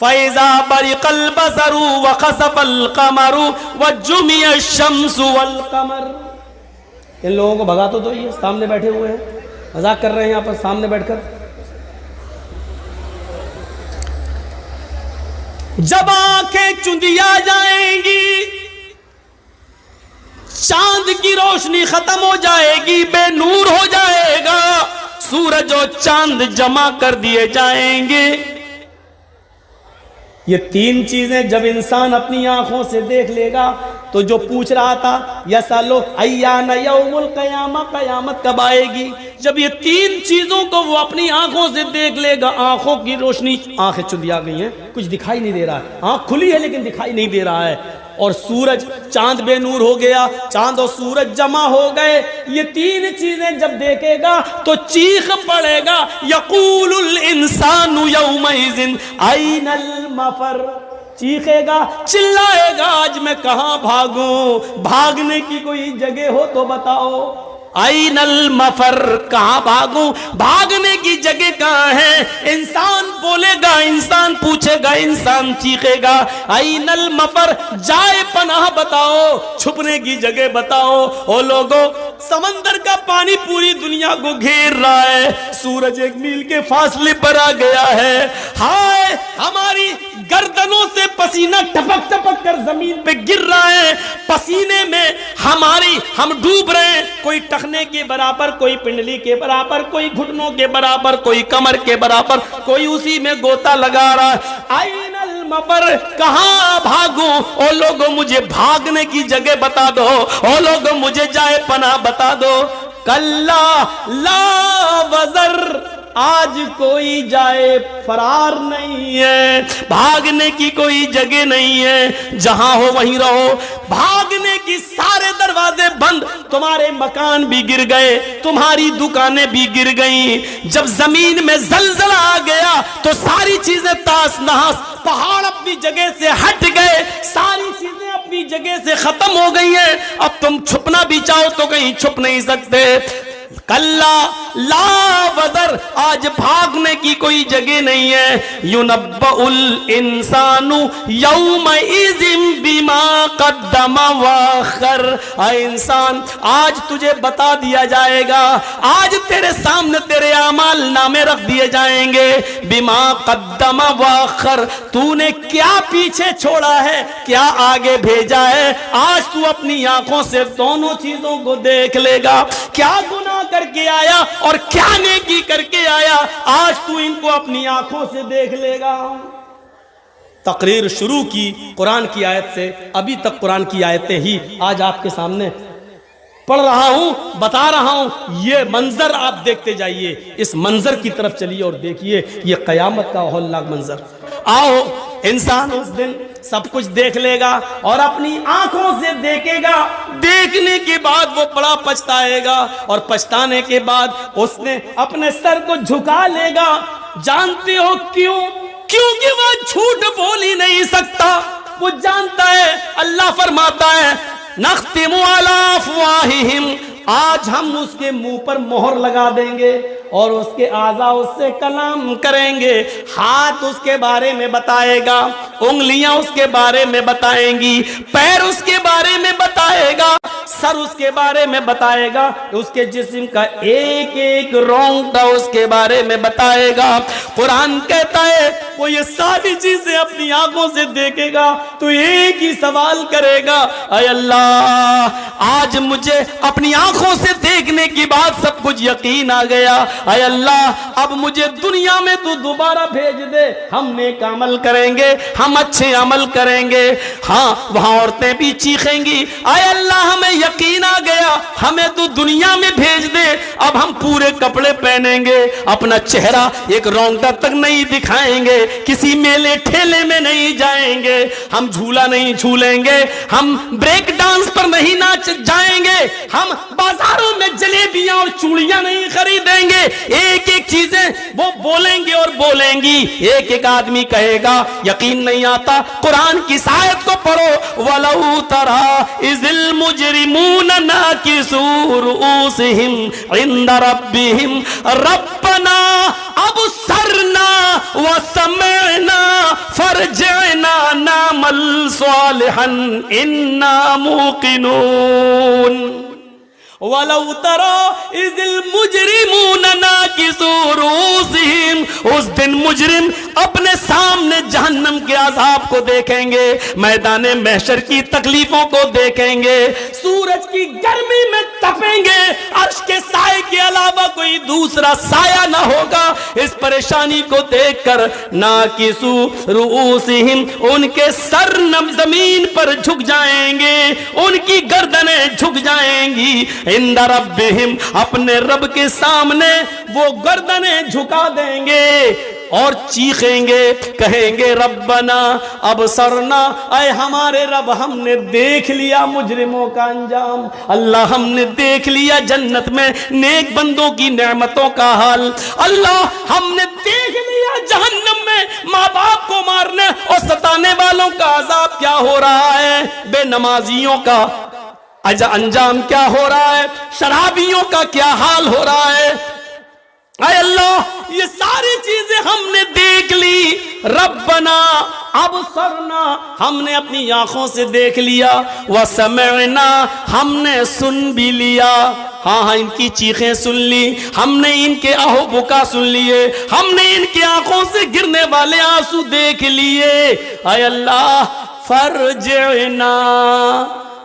فَإِذَا بَرِقَ الْبَصَرُ وَخَسَفَ الْقَمَرُ وَجُمِعَ الشَّمْسُ وَالْقَمَرُ. ان لوگوں کو بھگا تو دو، یہ سامنے بیٹھے ہوئے ہیں، مذاق کر رہے ہیں یہاں پر سامنے بیٹھ کر. جب آنکھیں چندیا جائیں گی، چاند کی روشنی ختم ہو جائے گی، بے نور ہو جائے گا، سورج اور چاند جمع کر دیے جائیں گے. یہ تین چیزیں جب انسان اپنی آنکھوں سے دیکھ لے گا تو جو پوچھ رہا تھا یسالو ایان یوم القیامہ، قیامت کب آئے گی، جب یہ تین چیزوں کو وہ اپنی آنکھوں سے دیکھ لے گا، آنکھوں کی روشنی، آنکھیں چندیا گئی ہیں، کچھ دکھائی نہیں دے رہا ہے، آنکھ کھلی ہے لیکن دکھائی نہیں دے رہا ہے، اور سورج، چاند بے نور ہو گیا، چاند اور سورج جمع ہو گئے، یہ تین چیزیں جب دیکھے گا تو چیخ پڑے گا، یقول الانسان یومئذ این المفر، چیخے گا، چلائے گا، آج میں کہاں بھاگوں، بھاگنے کی کوئی جگہ ہو تو بتاؤ. این المفر، کہاں بھاگوں، بھاگنے کی جگہ کہاں ہے. انسان بولے گا، انسان پوچھے گا، انسان چیخے گا، این المفر، جائے پناہ بتاؤ، چھپنے کی جگہ بتاؤ. او لوگوں، سمندر کا پانی پوری دنیا کو گھیر رہا ہے، سورج 1 میل کے فاصلے پر آ گیا ہے، ہائے ہماری گردنوں سے پسینہ ٹپک ٹپک کر زمین پہ گر رہا ہے، پسینے میں ہم ڈوب رہے ہیں، کوئی ٹخنے کے برابر، کوئی پنڈلی کے برابر، کوئی گھٹنوں کے برابر، کوئی کمر کے برابر، کوئی اسی میں گوتا لگا رہا ہے. این المفر، کہاں بھاگوں، او لوگوں مجھے بھاگنے کی جگہ بتا دو، او لوگوں مجھے جائے پناہ بتا دو. کلا لا وزر، آج کوئی جائے فرار نہیں ہے، بھاگنے کی کوئی جگہ نہیں ہے، جہاں ہو وہیں رہو، بھاگنے کی سارے دروازے بند، تمہارے مکان بھی گر گئے، تمہاری دکانیں بھی گر گئیں. جب زمین میں زلزلہ آ گیا تو ساری چیزیں تاس نحاس، پہاڑ اپنی جگہ سے ہٹ گئے، ساری چیزیں اپنی جگہ سے ختم ہو گئی ہیں، اب تم چھپنا بھی چاہو تو کہیں چھپ نہیں سکتے. کلا لا وزر، آج بھاگنے کی کوئی جگہ نہیں ہے. ینبأ الانسان یومئذ بما قدم واخر، اے انسان آج تجھے بتا دیا جائے گا، آج تیرے سامنے تیرے اعمال نامے رکھ دیے جائیں گے. بما قدم واخر، تو نے کیا پیچھے چھوڑا ہے، کیا آگے بھیجا ہے، آج تو اپنی آنکھوں سے دونوں چیزوں کو دیکھ لے گا. کیا گناہ کر کے آیا اور کیا نیکی کر کے آیا، آج تو ان کو اپنی آنکھوں سے دیکھ لے گا. تقریر شروع کی قرآن کی آیت سے، ابھی تک قرآن کی آیتیں ہی آج آپ کے سامنے پڑھ رہا ہوں، بتا رہا ہوں. یہ منظر آپ دیکھتے جائیے، اس منظر کی طرف چلیے اور دیکھیے، یہ قیامت کا ہولناک منظر. آؤ، انسان اس دن سب کچھ دیکھ لے گا اور اپنی آنکھوں سے دیکھے گا، دیکھنے کے بعد وہ بڑا پچھتائے گا، اور پچھتانے کے بعد اس نے اپنے سر کو جھکا لے گا. جانتے ہو کیوں؟ کیونکہ وہ جھوٹ بول ہی نہیں سکتا، وہ جانتا ہے. اللہ فرماتا ہے نختم علی افواہہم، آج ہم اس کے منہ پر مہر لگا دیں گے اور اس کے اعضاء اس سے کلام کریں گے. ہاتھ اس کے بارے میں بتائے گا، انگلیاں اس کے بارے میں بتائیں گی، پیر اس کے بارے میں بتائے گا، سر اس کے بارے میں بتائے گا، اس کے جسم کا ایک ایک رونگٹا اس کے بارے میں بتائے گا. قرآن کہتا ہے وہ یہ ساری چیزیں اپنی آنکھوں سے دیکھے گا تو ایک ہی سوال کرے گا، اے اللہ آج مجھے اپنی آنکھوں سے دیکھنے کی بعد سب کچھ یقین آ گیا، اے اللہ اب مجھے دنیا میں تو دوبارہ بھیج دے، ہم نیک عمل کریں گے، ہم اچھے عمل کریں گے. ہاں وہاں عورتیں بھی چیخیں گی، اے اللہ ہمیں یقین آ گیا، ہمیں تو دنیا میں بھیج دے، اب ہم پورے کپڑے پہنیں گے، اپنا چہرہ ایک رونگٹا تک نہیں دکھائیں گے، کسی میلے ٹھیلے میں نہیں جائیں گے، ہم جھولا نہیں جھولیں گے، ہم بریک ڈانس پر نہیں ناچ جائیں گے، ہم بازاروں میں جلیبیاں اور چوڑیاں نہیں خریدیں گے. ایک ایک چیزیں وہ بولیں گے اور بولیں گی. ایک ایک آدمی کہے گا یقین نہیں آتا، قرآن کی آیت کو پڑھو، وَلَوْ تَرَى اذ المجرمون ناکسوا رؤوسهم عند ربهم ربنا ابصرنا وسمعنا فرجعنا نعمل صالحا انا موقنون وَلَوْ تَرَى اِذِ الْمُجْرِمُونَ نَاكِسُوا رُؤُوسِهِمْ، اس دن مجرم اپنے سامنے جہنم کے عذاب کو دیکھیں گے، میدان محشر کی تکلیفوں کو دیکھیں گے، سورج کی گرمی میں تپیں گے، عرش کے سائے کے علاوہ کوئی دوسرا سایہ نہ ہوگا۔ اس پریشانی کو دیکھ کر نَاكِسُوا رُؤُوسِهِمْ، ان کے سر زمین پر جھک جائیں گے، ان کی گردنیں جھک جائیں گی، عند ربہم، اپنے رب کے سامنے وہ گردنیں جھکا دیں گے اور چیخیں گے، کہیں گے ربنا ابصرنا، اے ہمارے رب ہم نے دیکھ لیا مجرموں کا انجام، اللہ ہم نے دیکھ لیا جنت میں نیک بندوں کی نعمتوں کا حال، اللہ ہم نے دیکھ لیا جہنم میں ماں باپ کو مارنے اور ستانے والوں کا عذاب کیا ہو رہا ہے، بے نمازیوں کا انجام کیا ہو رہا ہے، شرابیوں کا کیا حال ہو رہا ہے۔ اے اللہ یہ ساری چیزیں ہم نے دیکھ لی، ربنا ابصرنا، ہم نے اپنی آنکھوں سے دیکھ لیا، وسمعنا، ہم نے سن بھی لیا، ہاں ان کی چیخیں سن لی، ہم نے ان کے آہو بکا سن لیے، ہم نے ان کی آنکھوں سے گرنے والے آنسو دیکھ لیے۔ اے اللہ فرجعنا،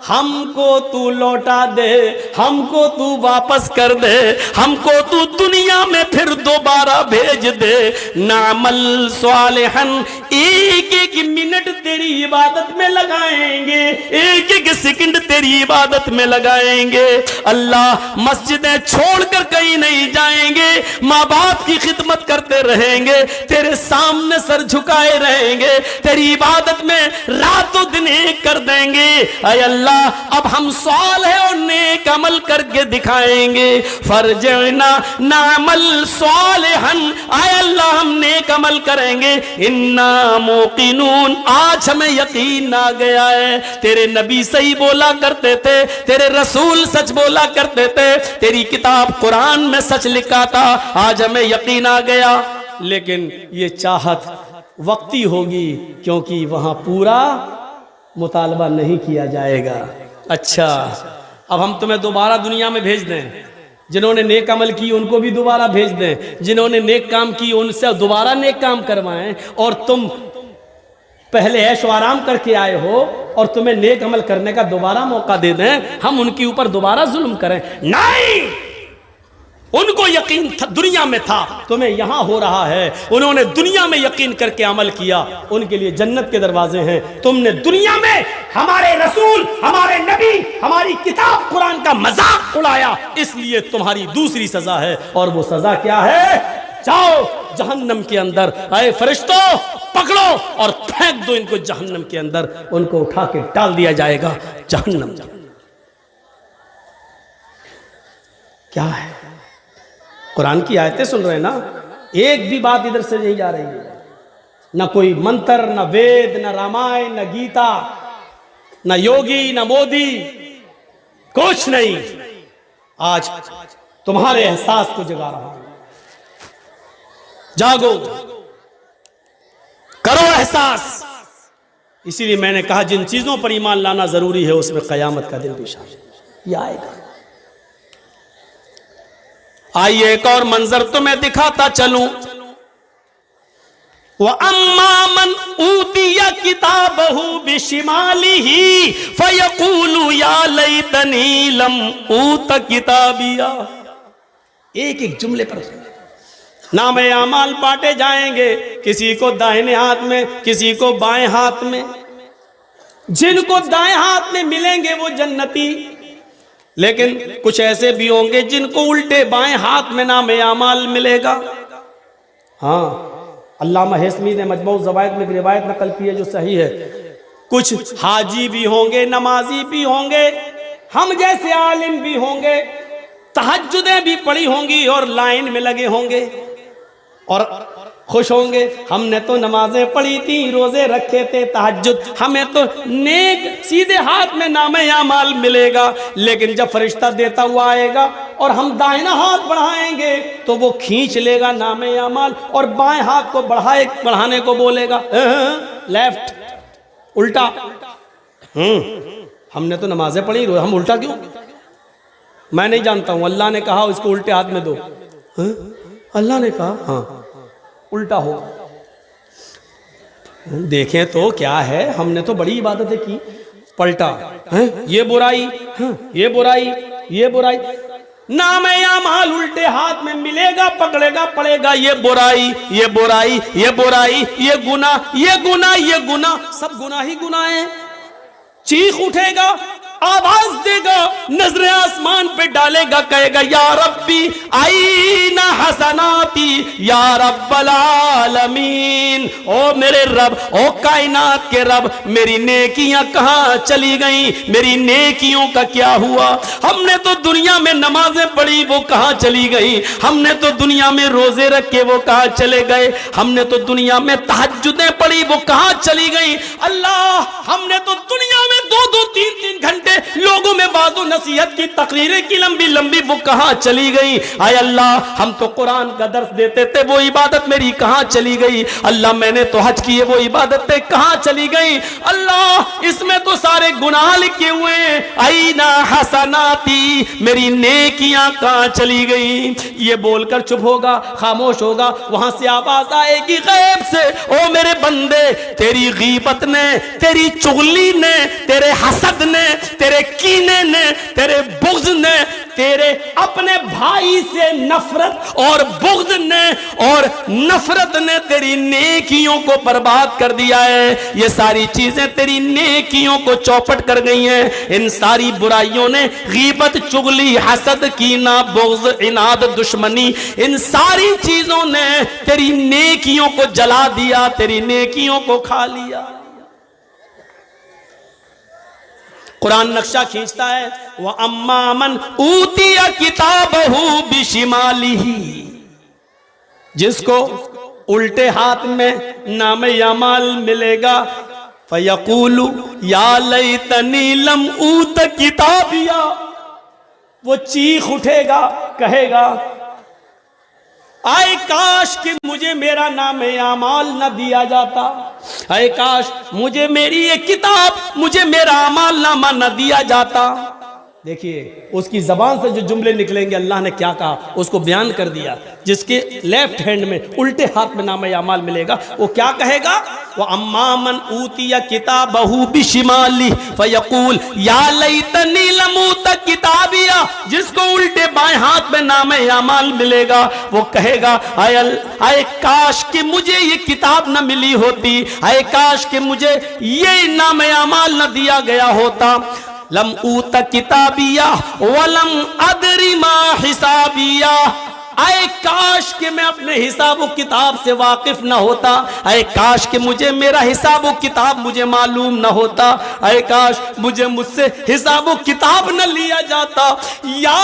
ہم کو تو لوٹا دے، ہم کو تو واپس کر دے، ہم کو تو دنیا میں پھر دوبارہ بھیج دے، نعمل صالحا، ایک ایک منٹ تیری عبادت میں لگائیں گے، ایک ایک سیکنڈ تیری عبادت میں لگائیں گے، اللہ مسجدیں چھوڑ کر کہیں نہیں جائیں گے، ماں باپ کی خدمت کرتے رہیں گے، تیرے سامنے سر جھکائے رہیں گے، تیری عبادت میں رات و دن ایک کر دیں گے۔ اے اللہ اب ہم صالح اور نیک عمل کر کے دکھائیں گے، فرجعنا نعمل صالحا، اے اللہ ہم نیک عمل کریں گے، انا موقنون، آج ہمیں یقین آ گیا ہے، تیرے نبی صحیح بولا کرتے تھے، تیرے رسول سچ بولا کرتے تھے، تیری کتاب قرآن میں سچ لکھا تھا، آج ہمیں یقین آ گیا، لیکن یہ چاہت وقتی ہوگی کیونکہ وہاں پورا مطالبہ نہیں کیا جائے گا۔ اچھا اب ہم تمہیں دوبارہ دنیا میں بھیج دیں، جنہوں نے نیک عمل کی ان کو بھی دوبارہ بھیج دیں، جنہوں نے نیک کام کی ان سے دوبارہ نیک کام کروائیں، اور تم پہلے عیش و آرام کر کے آئے ہو اور تمہیں نیک عمل کرنے کا دوبارہ موقع دے دیں، ہم ان کے اوپر دوبارہ ظلم کریں؟ نہیں، ان کو یقین تھا دنیا میں تھا، تمہیں یہاں ہو رہا ہے، انہوں نے دنیا میں یقین کر کے عمل کیا، ان کے لیے جنت کے دروازے ہیں، تم نے دنیا میں ہمارے رسول، ہمارے نبی، ہماری کتاب قرآن کا مذاق اڑایا، اس لیے تمہاری دوسری سزا ہے، اور وہ سزا کیا ہے؟ جاؤ جہنم کے اندر، اے فرشتوں پکڑو اور پھینک دو ان کو جہنم کے اندر، ان کو اٹھا کے ڈال دیا جائے گا جہنم۔ کیا ہے؟ قرآن کی آیتیں سن رہے ہیں نا، ایک بھی بات ادھر سے نہیں جا رہی ہے، نہ کوئی منتر، نہ وید، نہ رامائن، نہ گیتا، نہ یوگی، نہ مودی، کچھ نہیں، آج تمہارے احساس کو جگا رہا ہوں، جاگو، کرو احساس۔ اسی لیے میں نے کہا جن چیزوں پر ایمان لانا ضروری ہے اس میں قیامت کا دن بھی شامل ہے، یہ آئے گا۔ آئیے ایک اور منظر تو میں دکھاتا چلوں، وَأَمَّا مَنْ أُوتِيَ كِتَابَهُ بِشِمَالِهِ فَيَقُولُ يَا لَيْتَنِي لَمْ أُوتَ كِتَابِيَهْ، ایک ایک جملے پر نام اعمال بانٹے جائیں گے، کسی کو دائیں ہاتھ میں، کسی کو بائیں ہاتھ میں، جن کو دائیں ہاتھ میں ملیں گے وہ جنتی، لیکن کچھ ایسے بھی ہوں گے جن کو الٹے بائیں ہاتھ میں نام اعمال ملے گا۔ ہاں علامہ حسمی نے مجموع الزوائد میں ایک روایت نقل کی ہے جو صحیح ہے، کچھ حاجی بھی ہوں گے، نمازی بھی ہوں گے، ہم جیسے عالم بھی ہوں گے، تہجدیں بھی پڑھی ہوں گی اور لائن میں لگے ہوں گے، اور خوش ہوں گے ہم نے تو نمازیں پڑھی تھی، روزے رکھے تھے، تہجد، ہمیں تو نیک سیدھے ہاتھ میں نامہ اعمال ملے گا۔ لیکن جب فرشتہ دیتا ہوا آئے گا اور ہم دائنا ہاتھ بڑھائیں گے تو وہ کھینچ لے گا نامہ اعمال، اور بائیں ہاتھ کو بڑھانے کو بولے گا لیفٹ، الٹا۔ ہم نے تو نمازیں پڑھی، ہم الٹا کیوں؟ میں نہیں جانتا ہوں، اللہ نے کہا اس کو الٹے ہاتھ میں دو۔ اللہ نے کہا ہاں الٹا ہو۔ دیکھیں تو کیا ہے، ہم نے تو بڑی عبادتیں کی، پلٹا یہ برائی، یہ برائی، یہ برائی، نام اعمال الٹے ہاتھ میں ملے گا، پکڑے گا، پڑے گا یہ برائی، یہ برائی، یہ برائی، یہ گناہ، یہ گناہ، یہ گناہ، سب گناہ ہی گناہ ہیں۔ چیخ اٹھے گا، آواز دے گا، نظر آسمان پہ ڈالے گا، کہے گا یا ربی آئین حسناتی یا رب العالمین، او میرے رب، او کائنات کے رب، میری نیکیاں کہاں چلی گئیں، میری نیکیوں کا کیا ہوا؟ ہم نے تو دنیا میں نمازیں پڑھی، وہ کہاں چلی گئیں؟ ہم نے تو دنیا میں روزے رکھے، وہ کہاں چلے گئے؟ ہم نے تو دنیا میں تہجدیں پڑھی، وہ کہاں چلی گئیں؟ اللہ، ہم نے تو دنیا میں 2-3 گھنٹے لوگوں میں وعظ و نصیحت کی تقریریں کی لمبی لمبی، وہ کہاں چلی گئی؟ آئے اللہ، ہم تو قرآن کا درس دیتے تھے، وہ عبادت میری کہاں چلی گئی؟ اللہ، میں نے تو حج کیے، وہ عبادتیں کہاں چلی گئی؟ اللہ، اس میں تو سارے گناہ لکھے ہوئے ہیں، آئینہ حسناتی، میری نیکیاں کہاں چلی گئی؟ یہ بول کر چپ ہوگا، خاموش ہوگا، وہاں سے آواز آئے گی غیب سے، او میرے بندے، تیری غیبت نے، تیری چغلی نے، تیرے حسد نے، تیرے کینے نے، تیرے بغض نے، تیرے اپنے بھائی سے نفرت اور بغض نے اور نفرت نے تیری نیکیوں کو برباد کر دیا ہے۔ یہ ساری چیزیں تیری نیکیوں کو چوپٹ کر گئی ہیں۔ ان ساری برائیوں نے، غیبت، چغلی، حسد، کینہ، بغض، عناد، دشمنی، ان ساری چیزوں نے تیری نیکیوں کو جلا دیا، تیری نیکیوں کو کھا لیا۔ قرآن نقشہ کھینچتا ہے، وَأَمَّا مَنْ أُوتِيَ كِتَابَهُ بِشِمَالِهِ، جس کو الٹے ہاتھ میں نام اعمال ملے گا، فَيَقُولُ يَا لَيْتَنِي لَمْ أُوتَ كِتَابِيَهْ، وہ چیخ اٹھے گا، کہے گا آئے کاش کہ مجھے میرا نام اعمال نہ دیا جاتا، اے کاش مجھے میری یہ کتاب، مجھے میرا اعمال نامہ نہ دیا جاتا۔ دیکھیے اس کی زبان سے جو جملے نکلیں گے، اللہ نے کیا کہا اس کو بیان کر دیا۔ جس کے لیفٹ ہینڈ میں، الٹے ہاتھ میں نام اعمال ملے گا، وہ کیا کہے گا؟ وَأَمَّا مَنْ أُوتِيَ كِتَابَهُ بِشِمَالِهِ فَيَقُولُ يَا لَيْتَنِي لَمْ أُوتَ كِتَابِيَهْ، جس کو الٹے بائیں ہاتھ میں نام اعمال ملے گا، وہ کہے گا اے کاش کہ مجھے یہ کتاب نہ ملی ہوتی، اے کاش کہ مجھے یہ نام اعمال نہ دیا گیا ہوتا۔ لم اوت کتابیہ ولم ادری ما حسابیہ، اے کاش کہ میں اپنے حساب و کتاب سے واقف نہ ہوتا، اے کاش کہ مجھے میرا حساب و کتاب مجھے معلوم نہ ہوتا، اے کاش مجھے مجھ سے حساب و کتاب نہ لیا جاتا۔ یا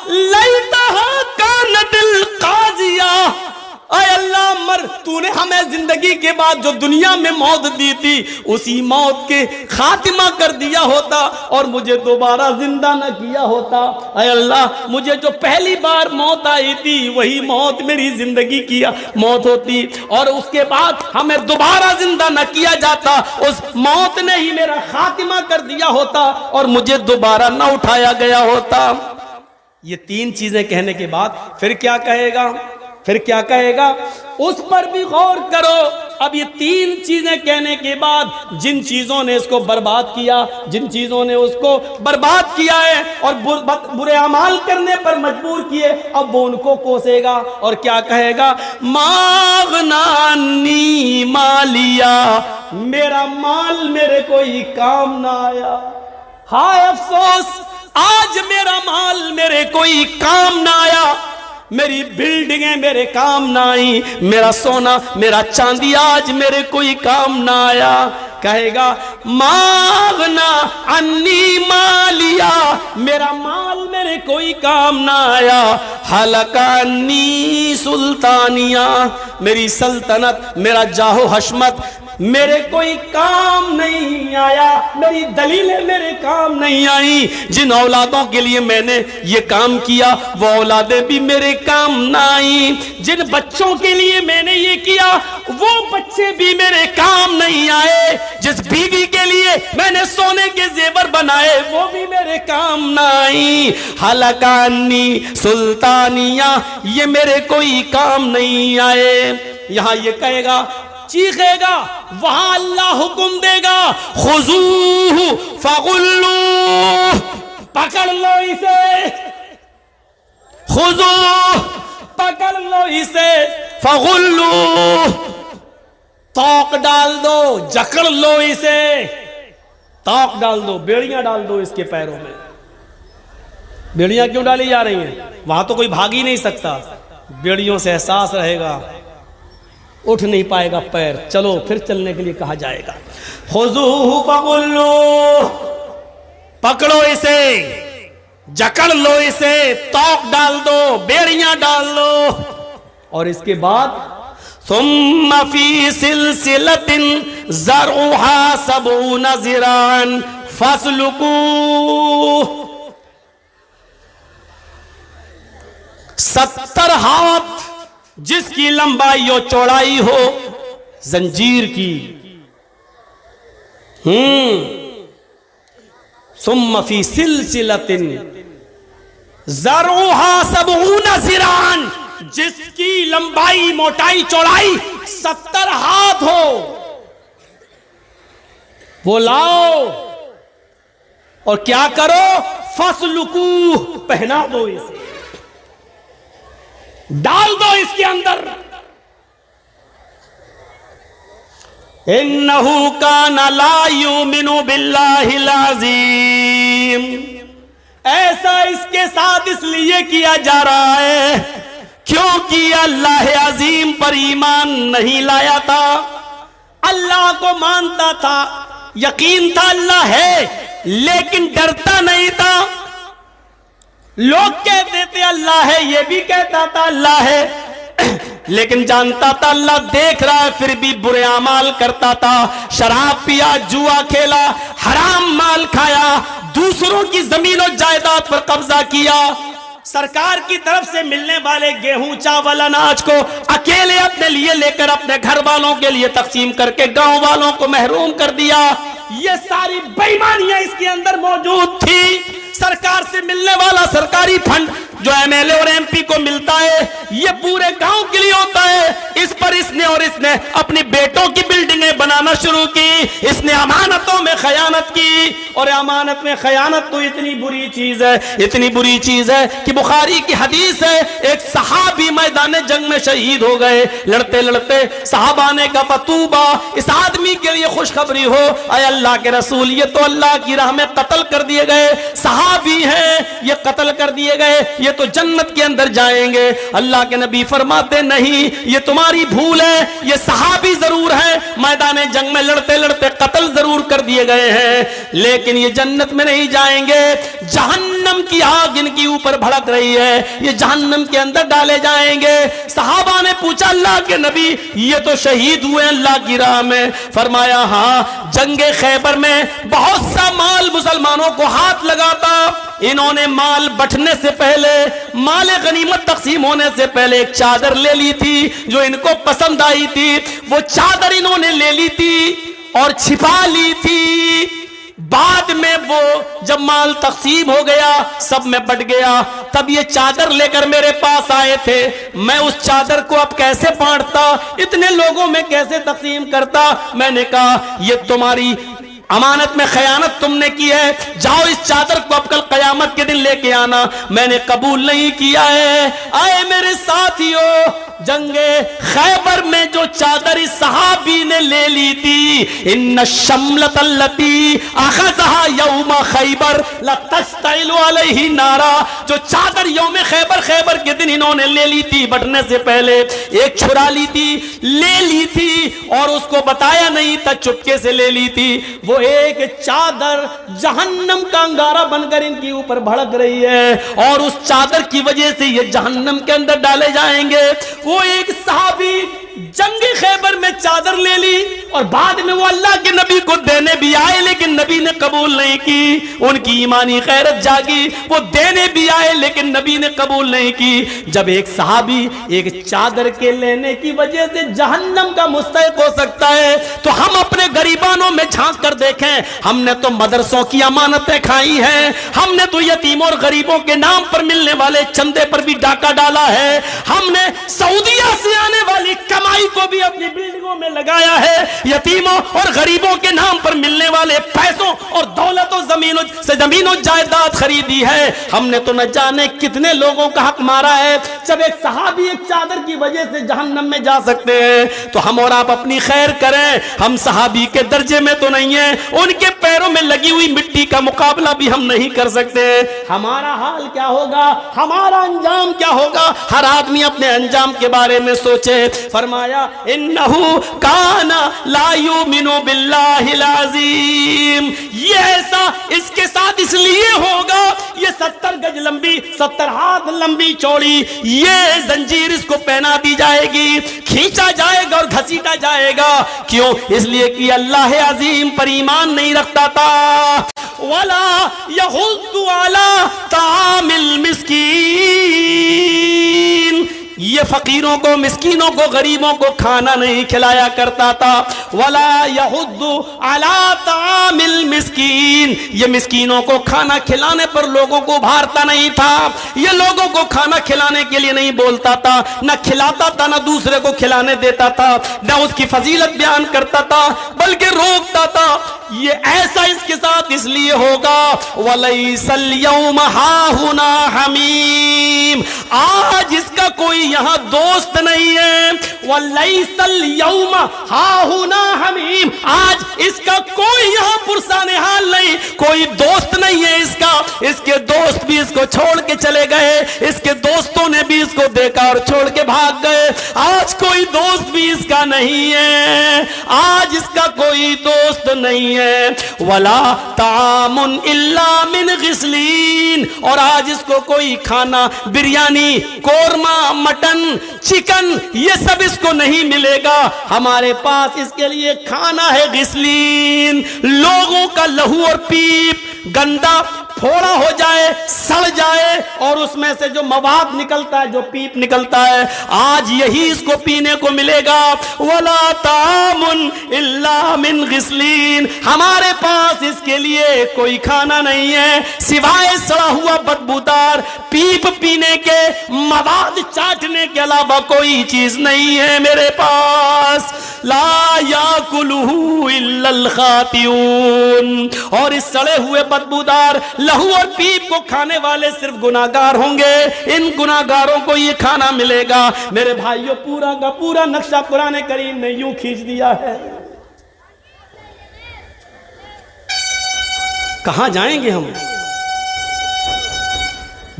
لیتہا کانت القاضیہ، اے اللہ تو نے ہمیں زندگی کے بعد جو دنیا میں موت دی تھی، اسی موت کے خاتمہ کر دیا ہوتا اور مجھے دوبارہ زندہ نہ کیا ہوتا۔ اے اللہ مجھے جو پہلی بار موت آئی تھی وہی موت میری زندگی کی موت ہوتی، اور اس کے بعد ہمیں دوبارہ زندہ نہ کیا جاتا، اس موت نے ہی میرا خاتمہ کر دیا ہوتا اور مجھے دوبارہ نہ اٹھایا گیا ہوتا۔ یہ تین چیزیں کہنے کے بعد پھر کیا کہے گا؟ پھر کیا کہے گا؟ اس پر بھی غور کرو۔ اب یہ تین چیزیں کہنے کے بعد جن چیزوں نے اس کو برباد کیا، جن چیزوں نے اس کو برباد کیا ہے اور برے اعمال کرنے پر مجبور کیے، اب وہ ان کو کوسے گا اور کیا کہے گا؟ ماغنانی مالیا، میرا مال میرے کوئی کام نہ آیا، ہائے افسوس آج میرا مال میرے کوئی کام نہ آیا، میری بلڈنگیں میرے کام نہ آئی، میرا سونا میرا چاندی آج میرے کوئی کام نہ آیا۔ کہے گا ماغنا انی مالیا، میرا مال میرے کوئی کام نہ آیا. حلقانی سلطانیہ، میری سلطنت، میرا جاہ و حشمت میرے کوئی کام نہیں آیا، میری دلیلیں میرے کام نہیں آئی. جن اولادوں کے لیے میں نے یہ کام کیا وہ اولادیں بھی میرے کام نہ آئیں. جن بچوں کے لیے میں نے یہ کیا وہ بچے بھی میرے کام نہیں آئے. جس بیوی کے لیے میں نے سونے کے زیور بنائے وہ بھی میرے کام نہ آئیں. حلقانی سلطانیہ، یہ میرے کوئی کام نہیں آئے. یہاں یہ کہے گا، چیخے گا، وہاں اللہ حکم دے گا، خذوہ فغلوہ، پکڑ لو اسے، خذوہ، پکڑ لو اسے، فغلوہ، توق ڈال دو، جکڑ لو اسے، توق ڈال دو، بیڑیاں ڈال دو اس کے پیروں میں. بیڑیاں کیوں ڈالی جا رہی ہیں؟ وہاں تو کوئی بھاگ ہی نہیں سکتا، بیڑیوں سے احساس رہے گا، اٹھ نہیں پائے گا پیر، چلو پھر چلنے کے لیے کہا جائے گا. خذوہ فغلوہ، پکڑو اسے، جکڑ لو اسے، توق ڈال دو، بیڑیاں ڈال دو. اور اس کے بعد ثم فی سلسلۃ ذرعھا 70 ذراعا فاسلکوہ، 70 ہاتھ جس کی لمبائی و چوڑائی ہو زنجیر کی. ثم فی سلسلۃ ذرعھا 70 ذراعا، جس کی لمبائی موٹائی چوڑائی 70 ہاتھ ہو، وہ لاؤ اور کیا کرو، فاسلکوہ، پہنا دو اسے، ڈال دو اس کے اندر. انہو کان لا یؤمن باللہ العظیم، ایسا اس کے ساتھ اس لیے کیا جا رہا ہے کیونکہ اللہ عظیم پر ایمان نہیں لایا تھا. اللہ کو مانتا تھا، یقین تھا اللہ ہے، لیکن ڈرتا نہیں تھا. لوگ کہتے تھے اللہ ہے، یہ بھی کہتا تھا اللہ ہے، لیکن جانتا تھا اللہ دیکھ رہا ہے، پھر بھی برے اعمال کرتا تھا. شراب پیا، جوا کھیلا، حرام مال کھایا، دوسروں کی زمین و جائیداد پر قبضہ کیا. سرکار کی طرف سے ملنے والے گیہوں، چاول، اناج کو اکیلے اپنے لیے لے کر اپنے گھر والوں کے لیے تقسیم کر کے گاؤں والوں کو محروم کر دیا. یہ ساری بے ایمانیاں اس کے اندر موجود تھی. سرکار سے ملنے والا سرکاری فنڈ جو ایم ایل اے اور ایم پی کو ملتا ہے یہ پورے گاؤں کے لیے ہوتا ہے. اس پر اس نے اپنی بیٹوں کی بلڈنگیں بنانا شروع کی. اس نے امانتوں میں خیانت کی، اور امانت میں خیانت تو اتنی بری چیز ہے، اتنی بری چیز ہے کہ بخاری کی حدیث ہے، ایک صحابی میدان جنگ میں شہید ہو گئے. لڑتے لڑتے صحابہ نے کہا فتوبہ، اس آدمی کے لیے خوشخبری ہو، اے اللہ کے رسول یہ تو اللہ کی راہ میں قتل کر دیے گئے صحابی ہیں، یہ قتل کر دیے گئے، یہ تو جنت کے اندر جائیں گے. اللہ کے نبی فرماتے نہیں، یہ تمہاری بھول ہے، یہ صحابی ضرور ہے، میدان جنگ میں لڑتے لڑتے قتل ضرور کر دیے گئے ہیں، لیکن یہ جنت میں نہیں جائیں گے. جہنم کی آگ ان کی اوپر بھڑک رہی ہے، یہ جہنم کے اندر ڈالے جائیں گے. صحابہ نے پوچھا اللہ کے نبی یہ تو شہید ہوئے اللہ کی راہ میں. فرمایا ہاں، جنگ خیبر میں بہت سا مال مسلمانوں کو ہاتھ لگا تھا. انہوں نے مال بٹنے سے پہلے، مال غنیمت تقسیم ہونے سے پہلے ایک چادر لے لی تھی جو ان کو پسند آئی تھی. وہ چادر انہوں نے لے لی تھی اور چھپا لی تھی. بعد میں وہ جب مال تقسیم ہو گیا، سب میں بٹ گیا، تب یہ چادر لے کر میرے پاس آئے تھے. میں اس چادر کو اب کیسے بانٹتا، اتنے لوگوں میں کیسے تقسیم کرتا. میں نے کہا یہ تمہاری امانت میں خیانت تم نے کی ہے، جاؤ اس چادر کو اب کل قیامت کے دن لے کے آنا. میں نے قبول نہیں کیا ہے. آئے میرے ساتھیو، جنگ خیبر میں جو چادر اس صحابی نے لے لی تھی، ان الشملۃ التی اخذها یوم خیبر لتشتعل علیہ نارا، جو چادر یوم خیبر کے دن انہوں نے لے لی تھی بٹنے سے پہلے، ایک چھڑا لی تھی، لے لی تھی اور اس کو بتایا نہیں تھا، چپکے سے لے لی تھی، وہ ایک چادر جہنم کا انگارہ بن کر ان کے اوپر بھڑک رہی ہے اور اس چادر کی وجہ سے یہ جہنم کے اندر ڈالے جائیں گے۔ وہ ایک صحابی جنگ خیبر میں چادر لے لی اور بعد میں وہ اللہ کے نبی کو دینے بھی آئے لیکن نبی نے قبول نہیں کی، ان کی ایمانی غیرت جاگی، وہ دینے بھی آئے لیکن نبی نے قبول نہیں کی۔ جب ایک صحابی ایک چادر کے لینے کی وجہ سے جہنم کا مستحق ہو سکتا ہے تو ہم اپنے غریبانوں میں جھانک کر دیکھیں، ہم نے تو مدرسوں کی امانتیں کھائی ہیں، ہم نے تو یتیموں اور غریبوں کے نام پر ملنے والے چندے پر بھی ڈاکہ ڈالا ہے، ہم نے سعودیہ سے آنے والی کمائی کو بھی اپنی بلڈنگوں میں لگایا ہے، یتیموں اور غریبوں کے نام پر ملنے والے پیسوں اور دولت و زمین و جائیداد خریدی ہے، ہم نے تو نہ جانے کتنے لوگوں کا حق مارا ہے۔ جب ایک صحابی ایک چادر کی وجہ سے جہنم میں جا سکتے ہیں تو ہم اور آپ اپنی خیر کریں، ہم صحابی کے درجے میں تو نہیں ہیں، ان کے پیروں میں لگی ہوئی مٹی کا مقابلہ بھی ہم نہیں کر سکتے۔ ہمارا حال کیا ہوگا، ہمارا انجام کیا ہوگا، ہر آدمی اپنے انجام کے بارے میں سوچے۔ فرمایا انہو کانا لا یؤمن باللہ العظیم، یہ ایسا اس کے ساتھ اس لیے ہوگا، یہ 70 گج لمبی 70 ہاتھ لمبی چوڑی یہ زنجیر اس کو پہنا دی جائے گی، کھینچا جائے گا اور گھسیٹا جائے گا، کیوں؟ اس لیے کہ اللہ عظیم پر ایمان نہیں رکھتا تھا۔ ولا یحض علی طعام المسکین، یہ فقیروں کو، مسکینوں کو، غریبوں کو کھانا نہیں کھلایا کرتا تھا۔ ولا یحض علی طعام المسکین، یہ مسکینوں کو کھانا کھلانے پر لوگوں کو ابھارتا نہیں تھا، یہ لوگوں کو کھانا کھلانے کے لیے نہیں بولتا تھا، نہ کھلاتا تھا نہ دوسرے کو کھلانے دیتا تھا، نہ اس کی فضیلت بیان کرتا تھا بلکہ روکتا تھا۔ یہ ایسا اس کے ساتھ اس لیے ہوگا وَلَيْسَ الْيَوْمَ هَاهُنَا حَمِيمٌ، آج اس کا کوئی یہاں دوست نہیں ہے۔ وَلَيْسَ الْيَوْمَ هَاهُنَا حَمِيمٌ، آج اس کا کوئی یہاں پرسان حال نہیں، کوئی دوست نہیں ہے اس کا، اس کے دوست بھی اس کو چھوڑ کے چلے گئے، اس کے دوستوں نے بھی اس کو دیکھا اور چھوڑ کے بھاگ گئے، آج کوئی دوست بھی اس کا نہیں ہے، آج اس کا کوئی دوست نہیں ہے۔ ولا طعام الا من غسلین، اور آج اس کو کوئی کھانا، بریانی، قورمہ، مٹن، چکن، یہ سب اس کو نہیں ملے گا، ہمارے پاس اس کے لیے کھانا ہے غسلین، لوگوں کا لہو اور پیپ گندا پھوڑا ہو جائے، سڑ جائے اور اس میں سے جو مواد نکلتا ہے، جو پیپ نکلتا ہے، آج یہی اس کو پینے کو ملے گا۔ ولا طعام الا من غسلین، ہمارے پاس اس کے لیے کوئی کھانا نہیں ہے سوائے سڑا ہوا بدبودار پیپ پینے کے، مواد چاٹنے کے علاوہ کوئی چیز نہیں ہے میرے پاس۔ لا یاکلہ الا الخاطئون، اور اس سڑے ہوئے بدبودار لہو اور پیپ کو کھانے والے صرف گناہگار ہوں گے، ان گناہگاروں کو یہ کھانا ملے گا۔ میرے بھائیوں، پورا کا پورا نقشہ قرآن کریم نے یوں کھینچ دیا ہے۔ کہاں جائیں گے ہم؟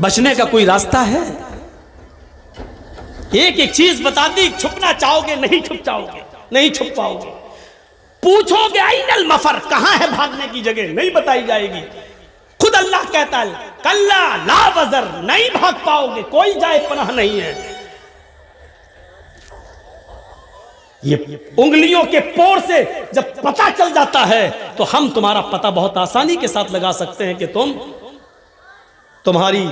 بچنے کا کوئی راستہ ہے؟ ایک ایک چیز بتا دی، چھپنا چاہو گے نہیں چھپ جاؤ گے، نہیں چھپ پاؤ گے۔ پوچھو گے این المفر، کہاں ہے بھاگنے کی جگہ، نہیں بتائی جائے گی۔ خود اللہ کہتا ہے کلا لا وزر، نہیں بھاگ پاؤ گے، کوئی جائے پناہ نہیں ہے۔ یہ انگلیوں کے پور سے جب پتہ چل جاتا ہے تو ہم تمہارا پتہ بہت آسانی کے ساتھ لگا سکتے ہیں کہ تمہاری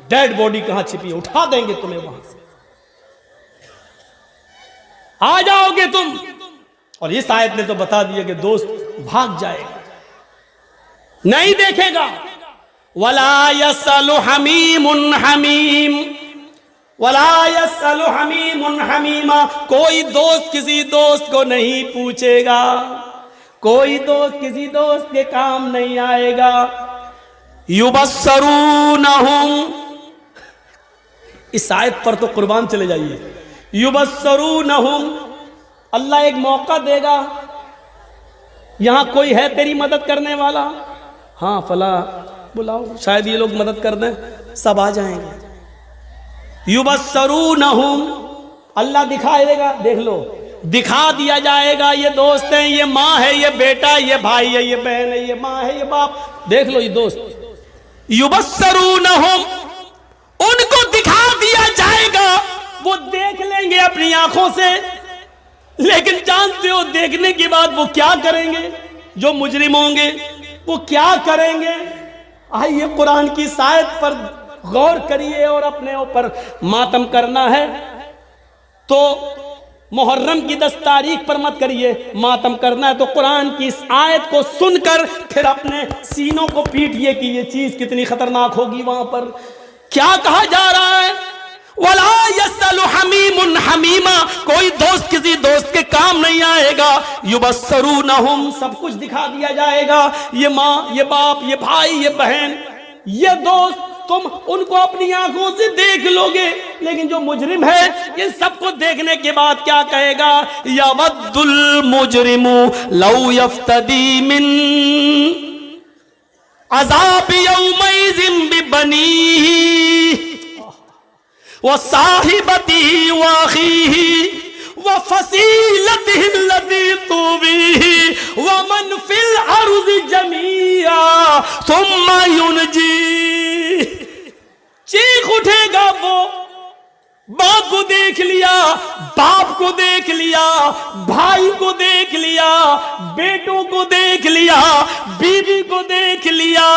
ڈیڈ باڈی کہاں چھپی ہے، اٹھا دیں گے تمہیں وہاں سے، آ جاؤ گے تم۔ اور اس آیت نے تو بتا دیا کہ دوست بھاگ جائے گا، نہیں دیکھے گا۔ وَلَا يَسْأَلُ حَمِيمٌ حَمِيمٌ، وَلَا يَسْأَلُ حَمِيمٌ حَمِيمًا، کوئی دوست کسی دوست کو نہیں پوچھے گا، کوئی دوست کسی دوست کے کام نہیں آئے گا۔ يُبَصَّرُونَهُمْ، اس آیت پر تو قربان چلے جائیے۔ يُبَصَّرُونَهُمْ، اللہ ایک موقع دے گا، یہاں کوئی ہے تیری مدد کرنے والا، ہاں فلاں بلاؤ، شاید یہ لوگ مدد کر دیں، سب آ جائیں گے. یبصرونہم، اللہ دکھائے دے گا، دیکھ لو دکھا دیا جائے گا، یہ دوست ہیں، یہ ماں ہے، یہ بیٹا، یہ بھائی ہے، یہ بہن ہے، یہ ماں ہے، یہ باپ، دیکھ لو یہ دوست. یبصرونہم، ان کو دکھا دیا جائے گا، وہ دیکھ لیں گے اپنی آنکھوں سے، لیکن جانتے ہو دیکھنے کے بعد وہ کیا کریں گے؟ جو مجرم ہوں گے وہ کیا کریں گے؟ آئیے قرآن کی اس آیت پر غور کریے اور اپنے اوپر ماتم کرنا ہے تو محرم کی 10 تاریخ پر مت کریے، ماتم کرنا ہے تو قرآن کی اس آیت کو سن کر پھر اپنے سینوں کو پیٹیے کہ یہ چیز کتنی خطرناک ہوگی. وہاں پر کیا کہا جا رہا ہے؟ وَلَا يَسْأَلُ حَمِيمٌ حَمِيمًا، کوئی دوست کسی دوست کے کام نہیں آئے گا. یبصرونہم، سب کچھ دکھا دیا جائے گا، یہ ماں، یہ باپ، یہ بھائی، یہ بہن، یہ دوست، تم ان کو اپنی آنکھوں سے دیکھ لو گے، لیکن جو مجرم ہے ان سب کو دیکھنے کے بعد کیا کہے گا؟ یَوَدُّ الْمُجْرِمُ لَوْ يَفْتَدِي مِنْ عَذَابِ يَوْمَئِذٍ بِبَنِيهِ وَصَاحِبَتِهِ وَأَخِيهِ وَفَصِيلَتِهِ الَّتِي تُؤْوِيهِ وَمَنْ فِي الْأَرْضِ جَمِيعًا ثُمَّ يُنْجِيهِ. چیخ اٹھے گا وہ، باپ کو دیکھ لیا، باپ کو دیکھ لیا، بھائی کو دیکھ لیا، بیٹوں کو دیکھ لیا، بیوی کو دیکھ لیا،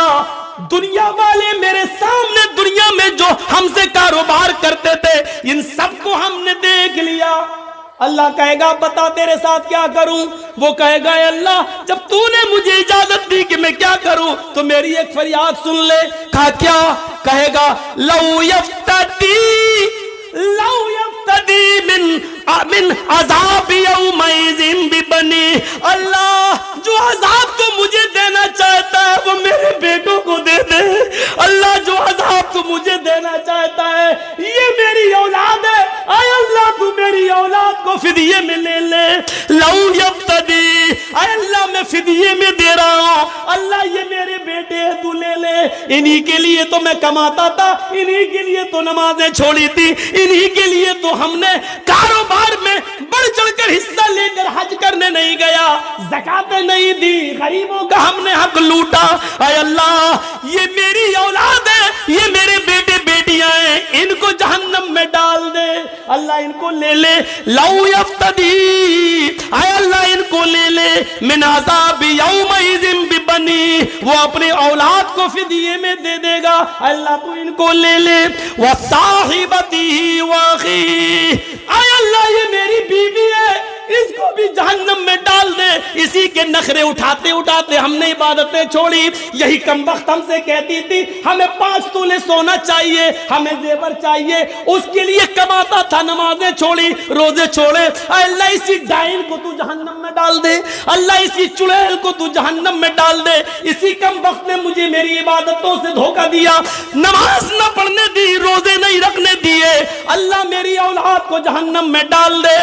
دنیا والے میرے سامنے دنیا میں جو ہم سے کاروبار کرتے تھے ان سب کو ہم نے دیکھ لیا. اللہ کہے گا بتا تیرے ساتھ کیا کروں؟ وہ کہے گا اے اللہ جب تو نے مجھے اجازت دی کہ میں کیا کروں تو میری ایک فریاد سن لے. کہا کیا؟ کہے گا لو یفتدی من عذاب یومئذ ببنی، اللہ جو عذاب تو مجھے دینا چاہتا ہے وہ میرے بیٹوں کو دے دے. اللہ جو عذاب تو مجھے دینا چاہتا ہے یہ میری اولاد ہے، اے اللہ تو میری اولاد کو فدیے میں لے لے. لو یفتدی، اے اللہ میں فدیے میں دے رہا ہوں، اللہ یہ میرے بیٹے ہیں تو لے لے. انہی کے لیے تو میں کماتا تھا، انہی کے لیے تو نمازیں چھوڑی تھی، انہی کے لیے تو ہم نے کاروبار میں بڑھ چڑھ کر حصہ لے کر حج کرنے نہیں گیا، زکاتیں نہیں دی، غریبوں کا ہم نے حق لوٹا. اے اللہ یہ میری اولاد ہے، یہ میرے بیٹے بیٹیاں ہیں، ان کو جہنم میں ڈال دے. اللہ ان کو لے لے. لو یفتدی، اے اللہ ان کو لے لے من عذاب یومئذ ببنی، وہ اپنے اولاد کو فدیے میں دے دے گا. اللہ تو ان کو لے لے. وصاحبتہ واخیہ، اے اللہ یہ میری بیوی ہے اس کو بھی جہنم میں ڈال دے. اسی کے نخرے اٹھاتے اٹھاتے ہم نے عبادتیں چھوڑی. یہی کم وقت ہم سے کہتی تھی ہمیں 5 تولے سونا چاہیے، ہمیں زیور چاہیے، اس کے لیے کماتا تھا، نمازیں چھوڑی، روزے چھوڑے. اے اللہ اسی ڈائن کو تو جہنم میں ڈال دے، اللہ اسی چڑیل کو تو جہنم میں ڈال دے. اسی کم وقت نے مجھے میری عبادتوں سے دھوکہ دیا، نماز نہ پڑھنے دی، روزے نہیں رکھنے دیے. اللہ میری اولاد کو جہنم میں ڈال دے،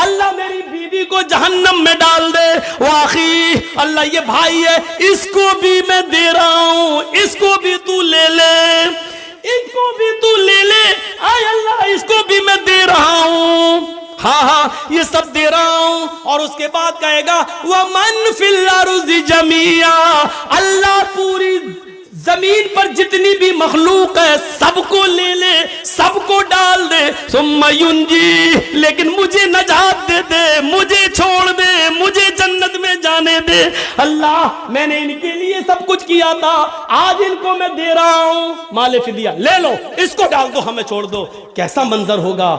اللہ میری بیوی کو جہنم میں ڈال دے. واخی، اللہ یہ بھائی ہے اس کو بھی میں دے رہا ہوں، اس کو بھی تو لے لے، اس کو بھی تو لے لے. اے اللہ اس کو بھی میں دے رہا ہوں، ہاں ہاں یہ سب دے رہا ہوں. اور اس کے بعد کہے گا وَمَنْ فِي الْأَرْضِ جَمِيعًا، اللہ پوری زمین پر جتنی بھی مخلوق ہے سب کو لے لے، سب کو ڈال دے. ثم ینجی، لیکن مجھے نجات دے دے، مجھے چھوڑ دے، مجھے جنت میں جانے دے. اللہ میں نے ان کے لیے سب کچھ کیا تھا، آج ان کو میں دے رہا ہوں، مال فدیہ لے لو، اس کو ڈال دو، ہمیں چھوڑ دو. کیسا منظر ہوگا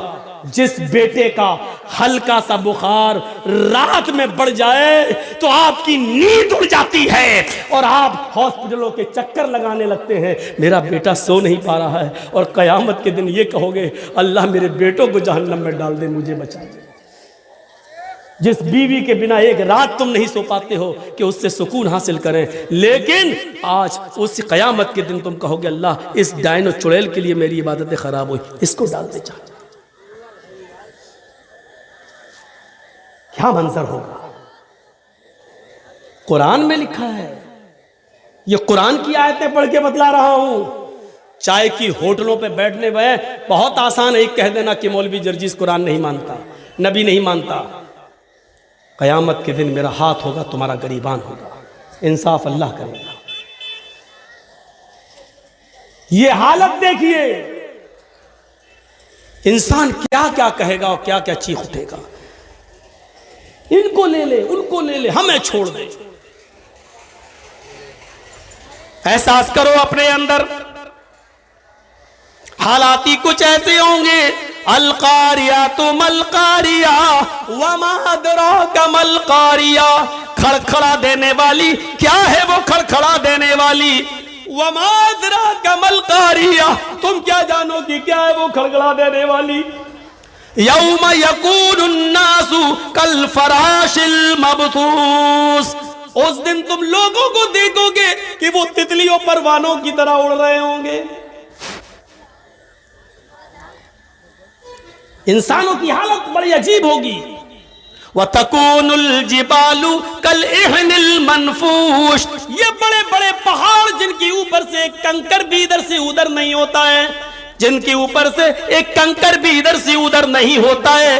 جس بیٹے کا ہلکا سا بخار رات میں بڑھ جائے تو آپ کی نیند اڑ جاتی ہے اور آپ ہاسپٹلوں کے چکر لگانے لگتے ہیں، میرا بیٹا سو نہیں پا رہا ہے، اور قیامت کے دن یہ کہو گے اللہ میرے بیٹوں کو جہنم میں ڈال دے، مجھے بچا دے. جس بیوی کے بنا ایک رات تم نہیں سو پاتے ہو کہ اس سے سکون حاصل کریں، لیکن آج اس قیامت کے دن تم کہو گے اللہ اس ڈائن و چڑیل کے لیے میری عبادتیں خراب ہوئی، اس کو ڈال دے. چاہتے کیا منظر ہوگا؟ قرآن میں لکھا ہے یہ قرآن کی آیتیں پڑھ کے بتلا رہا ہوں. چائے کی ہوٹلوں پہ بیٹھنے میں بہت آسان ہے ایک کہہ دینا کہ مولوی جرجیز قرآن نہیں مانتا، نبی نہیں مانتا. قیامت کے دن میرا ہاتھ ہوگا، تمہارا گریبان ہوگا. انصاف اللہ کرے گا. یہ حالت دیکھیے، انسان کیا کیا کہے گا اور کیا کیا چیخ اٹھے گا. ان کو لے لے، ان کو لے لے، ہمیں چھوڑ دے. احساس کرو اپنے اندر، حالات ہی کچھ ایسے ہوں گے. القاریات ملقاریہ وما ادراک ملقاریہ. کھڑکھڑا دینے والی کیا ہے وہ کھڑکھڑا دینے والی؟ وما ادراک ملقاریہ، تم کیا جانو کہ کیا ہے وہ کھڑکھڑا دینے والی؟ یوم یکون الناس کالفراش المبثوث، اس دن تم لوگوں کو دیکھو گے کہ وہ تتلیوں پروانوں کی طرح اڑ رہے ہوں گے. انسانوں کی حالت بڑی عجیب ہوگی. وَتَكُونُ الْجِبَالُ كَالْإِحْنِ الْمَنْفُوشِ، یہ بڑے بڑے پہاڑ جن کے اوپر سے ایک کنکر بھی ادھر سے ادھر نہیں ہوتا ہے، جن کے اوپر سے ایک کنکر بھی ادھر سے ادھر نہیں ہوتا ہے،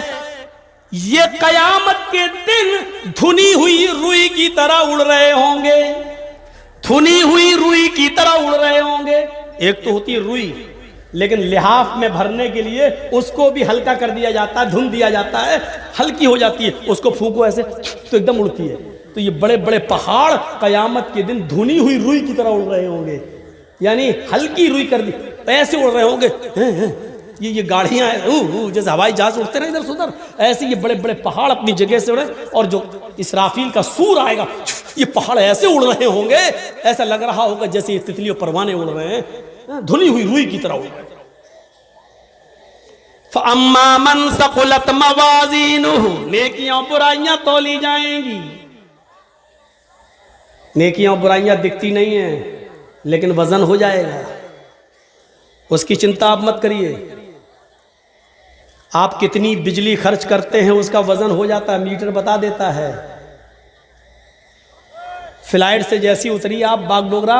یہ قیامت کے دن دھنی ہوئی روئی کی طرح اڑ رہے ہوں گے. دھنی ہوئی روئی کی طرح اڑ رہے ہوں گے. ایک تو ہوتی ہے روئی، لیکن لحاف میں بھرنے کے لیے اس کو بھی ہلکا کر دیا جاتا ہے، دھن دیا جاتا ہے، ہلکی ہو جاتی ہے. اس کو پھونکو ایسے تو ایک دم اڑتی ہے. تو یہ بڑے بڑے پہاڑ قیامت کے دن دھنی ہوئی روئی کی طرح اڑ رہے ہوں گے. یعنی ہلکی روئی کر دی ایسے اڑ رہے ہوں گے. یہ گاڑیاں جیسے ہوائی جہاز اڑتے نا ادھر سے ادھر، ایسے یہ بڑے بڑے پہاڑ اپنی جگہ سے اڑے. اور جو اسرافیل کا سور آئے گا، یہ پہاڑ ایسے اڑ رہے ہوں گے، ایسا لگ رہا ہوگا جیسے یہ تتلی اور پروانے اڑ رہے ہیں، دھنی ہوئی روئی کی طرح اڑ رہے ہیں. فَأَمَّا مَنْ ثَقُلَتْ مَوَازِينُهُ، نیکیاں برائیاں تولی جائیں گی. نیکیاں برائیاں دکھتی نہیں ہیں لیکن وزن ہو جائے گا، اس کی چنتا آپ مت کریے. آپ کتنی بجلی خرچ کرتے ہیں اس کا وزن ہو جاتا ہے، میٹر بتا دیتا ہے. فلائٹ سے جیسی اتری آپ باغ ڈوگرا،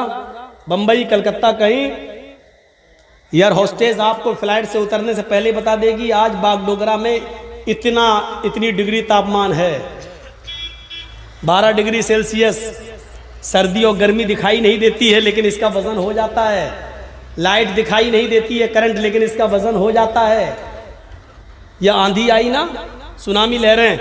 بمبئی، کلکتہ کہیں، ایئر ہوسٹیس آپ کو فلائٹ سے اترنے سے پہلے بتا دے گی آج باغ ڈوگرا میں اتنی ڈگری تاپمان ہے، 12 ڈگری سیلسیس. سردی اور گرمی دکھائی نہیں دیتی ہے لیکن اس کا وزن ہو جاتا ہے. لائٹ دکھائی نہیں دیتی ہے، کرنٹ، لیکن اس کا وزن ہو جاتا ہے. یا آندھی آئی نا، سونامی لہریں،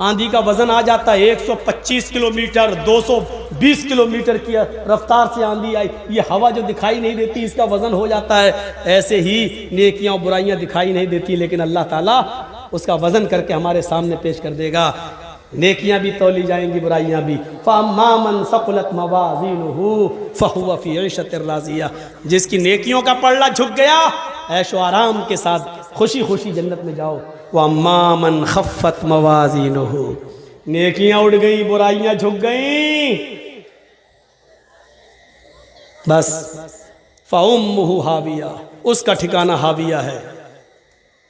آندھی کا وزن آ جاتا ہے 125 کلومیٹر، 220 کلومیٹر کی رفتار سے آندھی آئی، یہ ہوا جو دکھائی نہیں دیتی اس کا وزن ہو جاتا ہے. ایسے ہی نیکیاں اور برائیاں دکھائی نہیں دیتی لیکن اللہ تعالیٰ اس کا وزن کر کے ہمارے سامنے پیش کر دے گا. نیکیاں بھی تولی جائیں گی، برائیاں بھی. فَأَمَّا مَنْ ثَقُلَتْ مَوَازِينُهُ فَهُوَ فِي عِيشَةٍ رَاضِيَةٍ، جس کی نیکیوں کا پلڑا جھک گیا، عیش و آرام کے ساتھ خوشی خوشی جنت میں جاؤ. وَأَمَّا مَنْ خَفَّتْ مَوَازِينُهُ، نیکیاں اڑ گئیں، برائیاں جھک گئیں، بس فَأُمُّهُ ہاویہ، اس کا ٹھکانہ ہاویہ ہے.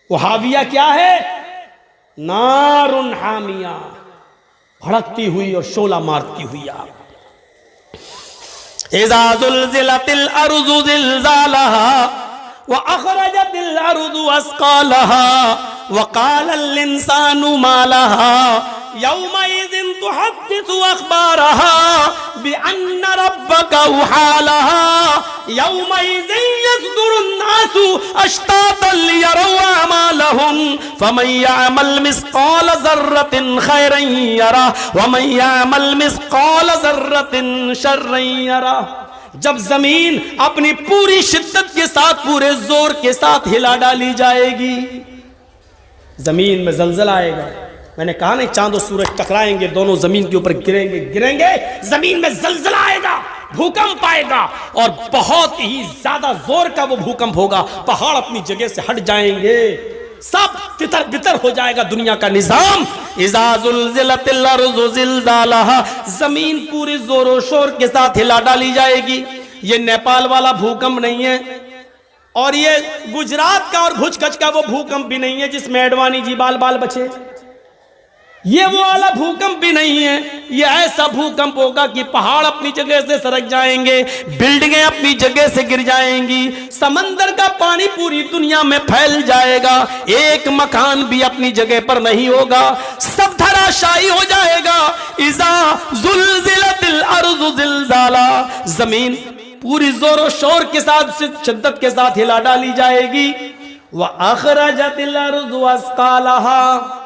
وہ ہاویہ کیا ہے؟ نار حامیہ، بھڑکتی ہوئی اور شعلہ مارتی ہوئی آگ. اذا زلزلت الارض زلزالها واخرجت الارض اثقالها وقال الانسان ما لها يومئذ تحدث اخبارها بان ربك اوحى لها يومئذ يصدر الناس اشتاتا ليروا اعمالهم فمن يعمل مثقال ذرة خيرا يره ومن يعمل مثقال ذرة شرا يره. جب زمین اپنی پوری شدت کے ساتھ، پورے زور کے ساتھ ہلا ڈالی جائے گی، زمین میں زلزلہ آئے گا. میں نے کہا نہیں، چاند و سورج ٹکرائیں گے، دونوں زمین کے اوپر گریں گے، زمین میں زلزلہ آئے گا، بھوکمپ آئے گا، اور بہت ہی زیادہ زور کا وہ بھوکمپ ہوگا. پہاڑ اپنی جگہ سے ہٹ جائیں گے، سب تتر بتر ہو جائے گا دنیا کا نظام. اذا زلزلت الارض زلزالها، زمین پوری زور و شور کے ساتھ ہلا ڈالی جائے گی. یہ نیپال والا بھوکمپ نہیں ہے، اور یہ گجرات کا اور بھوج کچ کا وہ بھوکمپ بھی نہیں ہے جس میں ایڈوانی جی بال بچے. یہ وہ والا بھوکمپ بھی نہیں ہے، یہ ایسا بھوکمپ ہوگا کہ پہاڑ اپنی جگہ سے سرک جائیں گے، بلڈنگیں اپنی جگہ سے گر جائیں گی، سمندر کا پانی پوری دنیا میں پھیل جائے گا، ایک مکان بھی اپنی جگہ پر نہیں ہوگا، سب دھراشائی ہو جائے گا۔ اذا زلزلت الارض زلزالا، زمین پوری زور و شور کے ساتھ، شدت کے ساتھ ہلا ڈالی جائے گی۔ وَأَخْرَجَتِ الْأَرْضُ أَثْقَالَهَا،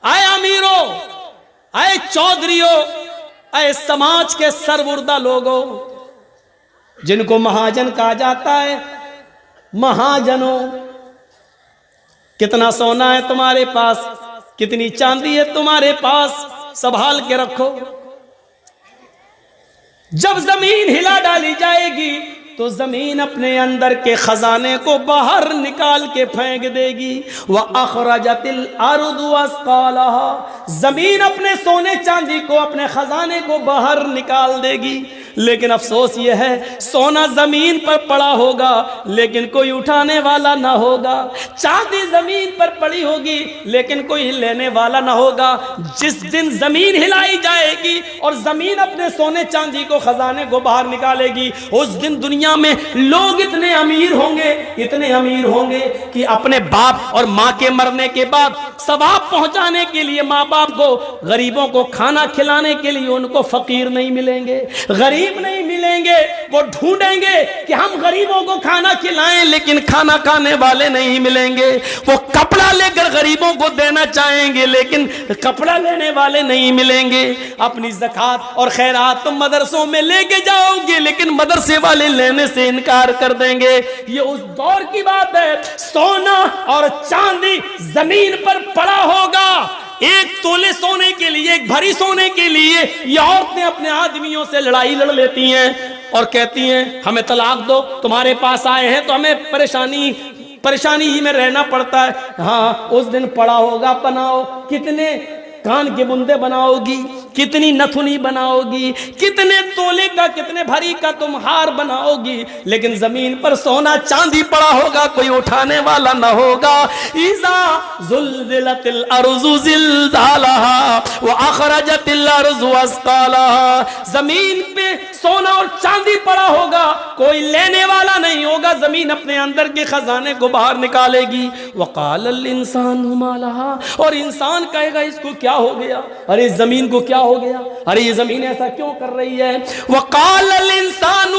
اے امیروں، اے چودھریوں، اے سماج کے سربردہ لوگوں جن کو مہاجن کہا جاتا ہے، مہاجنوں، کتنا سونا ہے تمہارے پاس، کتنی چاندی ہے تمہارے پاس، سنبھال کے رکھو۔ جب زمین ہلا ڈالی جائے گی تو زمین اپنے اندر کے خزانے کو باہر نکال کے پھینک دے گی۔ وَأَخْرَجَتِ الْأَرْضُ أَثْقَالَهَا، زمین اپنے سونے چاندی کو، اپنے خزانے کو باہر نکال دے گی، لیکن افسوس یہ ہے سونا زمین پر پڑا ہوگا لیکن کوئی اٹھانے والا نہ ہوگا، چاندی زمین پر پڑی ہوگی لیکن کوئی لینے والا نہ ہوگا۔ جس دن زمین ہلائی جائے گی اور زمین اپنے سونے چاندی کو، خزانے کو باہر نکالے گی، اس دن دنیا میں لوگ اتنے امیر ہوں گے، اتنے امیر ہوں گے کہ اپنے باپ اور ماں کے مرنے کے بعد ثواب پہنچانے کے لیے، ماں باپ کو، غریبوں کو کھانا کھلانے کے لیے ان کو فقیر نہیں ملیں گے، غریب نہیں ملیں گے، وہ ڈھونڈیں گے کہ ہم غریبوں کو کھانا کھلائیں لیکن کھانا کھانے والے نہیں ملیں گے، وہ کپڑا لے کر غریبوں کو دینا چاہیں گے لیکن کپڑا لینے والے نہیں ملیں گے۔ اپنی زکوٰۃ اور خیرات تم مدرسوں میں لے کے جاؤ گے لیکن مدرسے والے لینے سے انکار کر دیں گے۔ یہ اس دور کی بات ہے، سونا اور چاندی زمین پر پڑا ہوگا، ایک تولے سونے کے لیے، ایک بھری سونے کے لیے یہ عورتیں اپنے آدمیوں سے لڑائی لڑ لیتی ہیں اور کہتی ہیں ہمیں طلاق دو، تمہارے پاس آئے ہیں تو ہمیں پریشانی ہی میں رہنا پڑتا ہے۔ ہاں اس دن پڑا ہوگا، بناؤ، کتنے کان کے بندے بناؤ گی، کتنی نتھنی بناؤ گی، کتنے تولے کا، کتنے بھری کا تم ہار بناؤ گی، لیکن زمین پر سونا چاندی پڑا ہوگا، کوئی اٹھانے والا نہ ہوگا۔ اذا زلزلت الارض زلزالها واخرجت الارض اثقالها، زمین پہ سونا اور چاندی پڑا ہوگا، کوئی لینے والا نہیں ہوگا، زمین اپنے اندر کے خزانے کو باہر نکالے گی۔ وقال الانسان ما لها، اور انسان کہے گا اس کو کیا ہو گیا، ارے زمین کو کیا ہو گیا، ارے یہ زمین ایسا کیوں کر رہی ہے۔ وقال الانسان،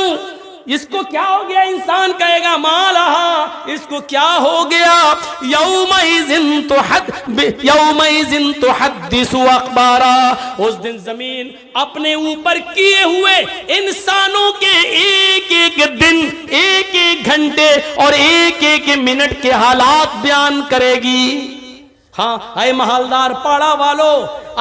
اس کو کیا ہو گیا، انسان کہے گا ما لها، اس کو کیا ہو گیا۔ یومئذ تحدث اخبارا، اس دن زمین اپنے اوپر کیے ہوئے انسانوں کے ایک ایک دن، ایک ایک گھنٹے اور ایک ایک منٹ کے حالات بیان کرے گی۔ ہاں اے محلدار پاڑا والو،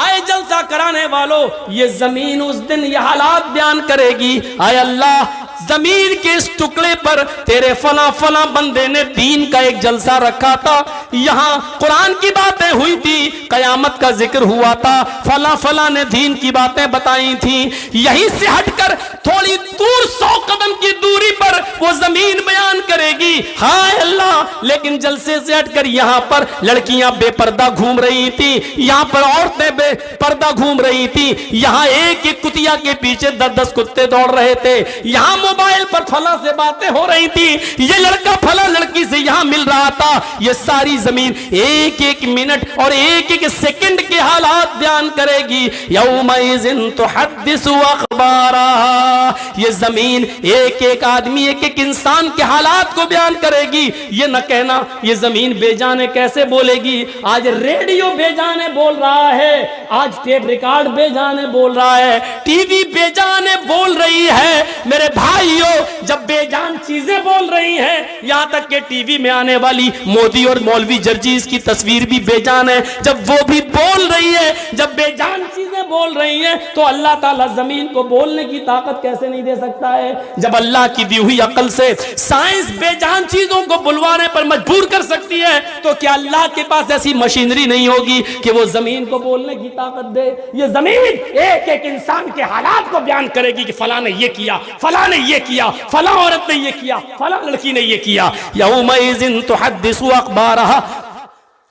اے جلسہ کرانے والو، یہ زمین اس دن یہ حالات بیان کرے گی۔ اے اللہ، زمین کے اس ٹکڑے پر تیرے فلاں فلاں بندے نے دین کا ایک جلسہ رکھا تھا، یہاں قرآن کی باتیں ہوئی تھی، قیامت کا ذکر ہوا تھا، فلاں فلاں نے دین کی باتیں بتائی تھیں، یہیں سے ہٹ کر تھوڑی دور 100 قدم کی دوری پر وہ زمین بیان کرے گی۔ ہائے اللہ، لیکن جلسے سے ہٹ کر یہاں پر لڑکیاں بے پردہ گھوم رہی تھی، یہاں پر عورتیں بے پردہ گھوم رہی تھی، یہاں ایک ایک کتیا کے پیچھے 10 کتے دوڑ رہے تھے، یہاں موبائل پر فلاں سے باتیں ہو رہی تھی، یہ لڑکا فلاں لڑکی سے یہاں مل رہا تھا، یہ ساری زمین ایک ایک منٹ اور ایک ایک سیکنڈ کے حالات بیان کرے گی۔ یومئذ تحدث اخبارها، یہ زمین ایک ایک آدمی، ایک ایک انسان کے حالات کو بیان کرے گی۔ یہ نہ کہنا یہ زمین بے جانے کیسے بولے گی، آج ریڈیو بے جانے بول رہا ہے، آج ٹیپ ریکارڈ بے جانے بول رہا ہے، ٹی وی بے جانے بول رہی ہے۔ میرے بھائیو، جب بے جان چیزیں بول رہی ہیں، یہاں تک کہ ٹی وی میں آنے والی مودی اور مولوی جرجیز کی تصویر بھی بے جان ہے، جب وہ بھی بول رہی ہے، جب بے جان چیزیں بول رہی ہیں تو اللہ تعالیٰ زمین کو بولنے کی طاقت کیسے نہیں دے سکتا ہے؟ جب اللہ کی دی ہوئی عقل سے سائنس بے جان چیزوں کو بلوانے پر مجبور کر سکتی ہے تو کیا اللہ کے پاس ایسی مشینری نہیں ہوگی کہ وہ زمین کو بولنے کی طاقت دے؟ یہ زمین ایک ایک انسان کے حالات کو بیان کرے گی کہ فلاں نے یہ کیا، فلاں نے یہ کیا، فلاں عورت نے یہ کیا، فلاں لڑکی نے یہ کیا۔ یومئذ تحدث اخبارها،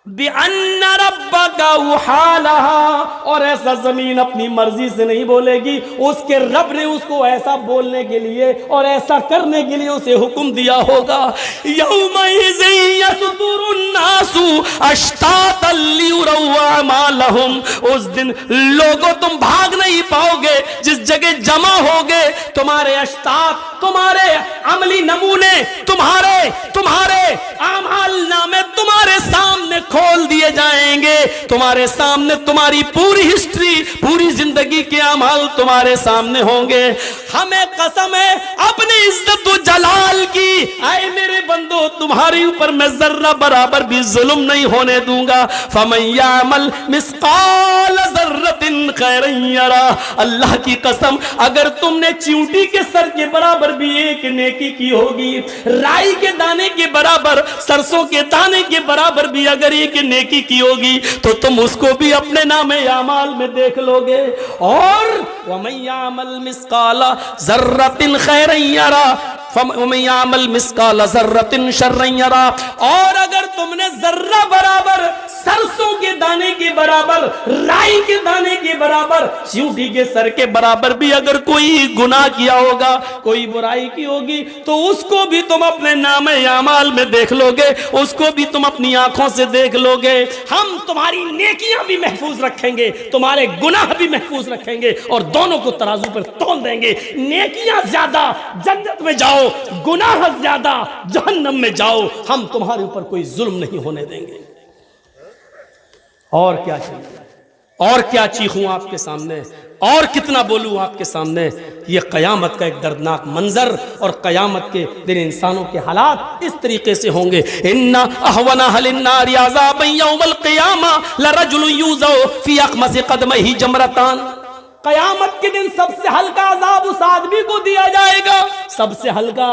بِأَنَّ رَبَّكَ أَوْحَىٰ لَهَا، اور ایسا زمین اپنی مرضی سے نہیں بولے گی، اس کے رب نے اس کو ایسا بولنے کے لیے اور ایسا کرنے کے لیے اسے حکم دیا ہوگا۔ يَوْمَئِذٍ يَصْدُرُ النَّاسُ أَشْتَاتًا لِيُرَوْا أَعْمَالَهُمْ، اس دن لوگوں تم بھاگ نہیں پاؤ گے، جس جگہ جمع ہوگے تمہارے اشتات، تمہارے عملی نمونے، تمہارے اعمال نامے تمہارے سامنے کھول دیے جائیں گے، تمہارے سامنے تمہاری پوری ہسٹری، پوری زندگی کے اعمال تمہارے سامنے ہوں گے۔ ہمیں قسم ہے اپنی عزت و جلال کی، اے میرے بندو تمہارے اوپر میں ذرہ برابر بھی ظلم نہیں ہونے دوں گا۔ فَمَن يَعْمَلْ مِثْقَالَ ذَرَّةٍ خَيْرًا يَرَهُ، اللہ کی قسم اگر تم نے چیونٹی کے سر کے برابر بھی ایک نیکی کی ہوگی، رائی کے دانے کے برابر، سرسوں کے دانے کے برابر بھی اگر ایک نیکی کی ہوگی تو تم اس کو بھی اپنے نام اعمال میں دیکھ لو گے۔ اور وَمَن يَعْمَلْ مِثْقَالَ ذَرَّةٍ خَيْرًا يَرَهُ وَمَن يَعْمَلْ مِثْقَالَ ذَرَّةٍ شَرًّا يَرَهُ، اور اگر تم نے ذرہ برابر، سرسوں کے دانے کے برابر، رائی کے دانے کے برابر، چیونٹی کے سر کے برابر بھی اگر کوئی گناہ کیا ہوگا، کوئی برائی کی ہوگی تو اس کو بھی تم اپنے نام اعمال میں دیکھ لو گے، اس کو بھی تم اپنی آنکھوں سے دیکھ لو گے۔ ہم تمہاری نیکیاں بھی محفوظ رکھیں گے، تمہارے گناہ بھی محفوظ رکھیں گے، اور دونوں کو ترازو پر تول دیں گے۔ نیکیاں زیادہ جنت میں جاؤ، گناہ زیادہ جہنم میں جاؤ، ہم تمہارے اوپر کوئی ظلم نہیں ہونے دیں گے۔ اور کیا چاہیے، اور کیا چیخوں آپ کے سامنے، اور کتنا بولوں آپ کے سامنے۔ یہ قیامت کا ایک دردناک منظر، اور قیامت کے دن انسانوں کے حالات اس طریقے سے ہوں گے۔ ان اهون اهل النار عذابا يوم القيامه لرجل يوزع في اخمص قدمه جمرتان، قیامت کے دن سب سے ہلکا عذاب اس آدمی کو دیا جائے گا، سب سے ہلکا،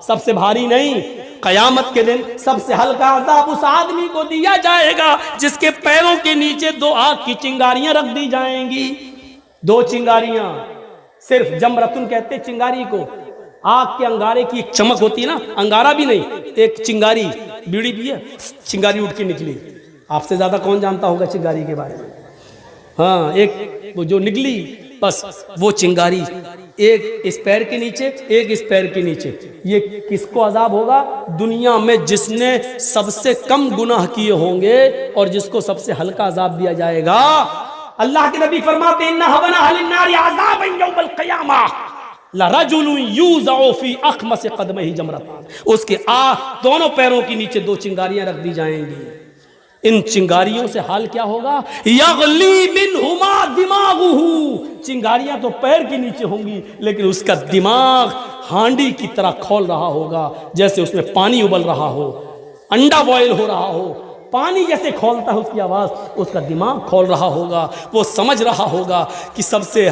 سب سے بھاری نہیں، قیامت کے دن سب سے ہلکا عذاب اس آدمی کو دیا جائے گا جس کے پیروں کے نیچے دو آگ کی چنگاریاں رکھ دی جائیں گی۔ دو چنگاریاں، صرف جمرتن کہتے چنگاری کو، آگ کے انگارے کی ایک چمک ہوتی ہے نا، انگارہ بھی نہیں، ایک چنگاری، بیڑی بھی ہے، چنگاری اٹھ کے نکلی۔ آپ سے زیادہ کون جانتا ہوگا چنگاری کے بارے میں؟ ہاں، ایک وہ جو نکلی، بس وہ چنگاری، ایک اس پیر کے نیچے، ایک اس پیر کے نیچے۔ یہ کس کو عذاب ہوگا؟ دنیا میں جس نے سب سے کم گناہ کیے ہوں گے اور جس کو سب سے ہلکا عذاب دیا جائے گا۔ اللہ کے نبی فرماتے ہیں ان اهون اهل النار عذابا يوم القيامه لرجل يوزع في اخمص قدمه جمرتان، اس کے دونوں پیروں کے نیچے دو چنگاریاں رکھ دی جائیں گی۔ ان چنگاریوں سے حال کیا ہوگا؟ یغلی منہما دماغہ، چنگاریاں تو پیر کے نیچے ہوں گی لیکن اس کا دماغ ہانڈی کی طرح کھول رہا ہوگا، جیسے اس میں پانی ابل رہا ہو، انڈا بوائل ہو رہا ہو، پانی جیسے کھولتا ہے اس کی آواز، اس کا دماغ کھول رہا ہوگا۔ وہ سمجھ رہا ہوگا کہ سب سے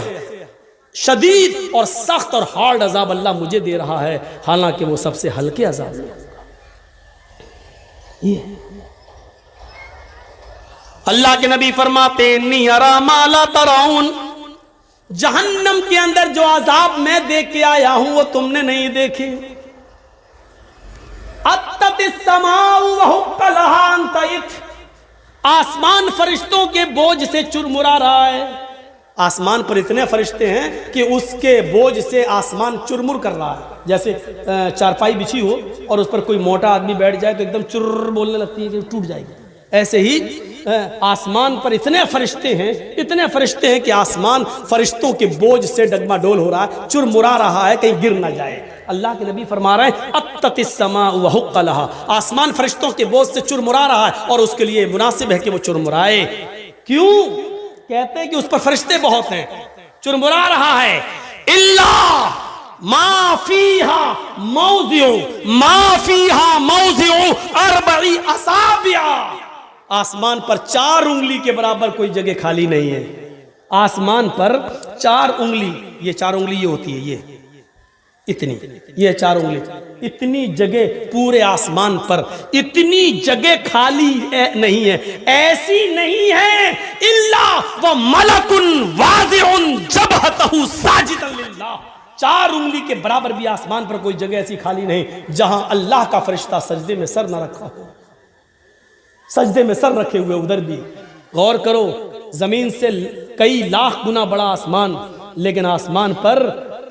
شدید اور سخت اور ہارڈ عذاب اللہ مجھے دے رہا ہے، حالانکہ وہ سب سے ہلکے عذاب میں۔ یہ اللہ کے نبی فرماتے ہیں انی ارا ما لا ترون، جہنم کے اندر جو عذاب میں دیکھ کے آیا ہوں وہ تم نے نہیں دیکھے۔ اتت السماء وحق لها ان تئت، آسمان فرشتوں کے بوجھ سے چرمرا رہا ہے۔ آسمان پر اتنے فرشتے ہیں کہ اس کے بوجھ سے آسمان چرمر کر رہا ہے، جیسے چارپائی بچھی ہو اور اس پر کوئی موٹا آدمی بیٹھ جائے تو ایک دم چر بولنے لگتی ہے کہ ٹوٹ جائے گی، ایسے ہی آسمان پر اتنے فرشتے ہیں کہ آسمان فرشتوں کے بوجھ سے ڈگما ڈول ہو رہا ہے، چرمرا رہا ہے کہیں گر نہ جائے۔ اللہ کے نبی فرما رہے ہیں اتت السماء وحق لها، آسمان فرشتوں کے بوجھ سے چرمرا رہا ہے اور اس کے لیے مناسب ہے کہ وہ چرمرائے۔ کیوں؟ کہتے ہیں کہ اس پر فرشتے بہت ہیں، چرمرا رہا ہے۔ الا ما فیہا موضع اربع اصابع، آسمان پر 4 انگلی کے برابر کوئی جگہ خالی نہیں ہے۔ آسمان پر 4 انگلی، یہ 4 انگلی یہ ہوتی ہے، یہ اتنی، یہ 4 انگلی، اتنی جگہ پورے آسمان پر اتنی جگہ خالی نہیں ہے، ایسی نہیں ہے الا وملک واضع جبہتہ ساجدا للہ، 4 انگلی کے برابر بھی آسمان پر کوئی جگہ ایسی خالی نہیں جہاں اللہ کا فرشتہ سجدے میں سر نہ رکھا ہو۔ سجدے میں سر رکھے ہوئے ادھر بھی. غور کرو، زمین سے کئی لاکھ گنا بڑا آسمان، لیکن آسمان پر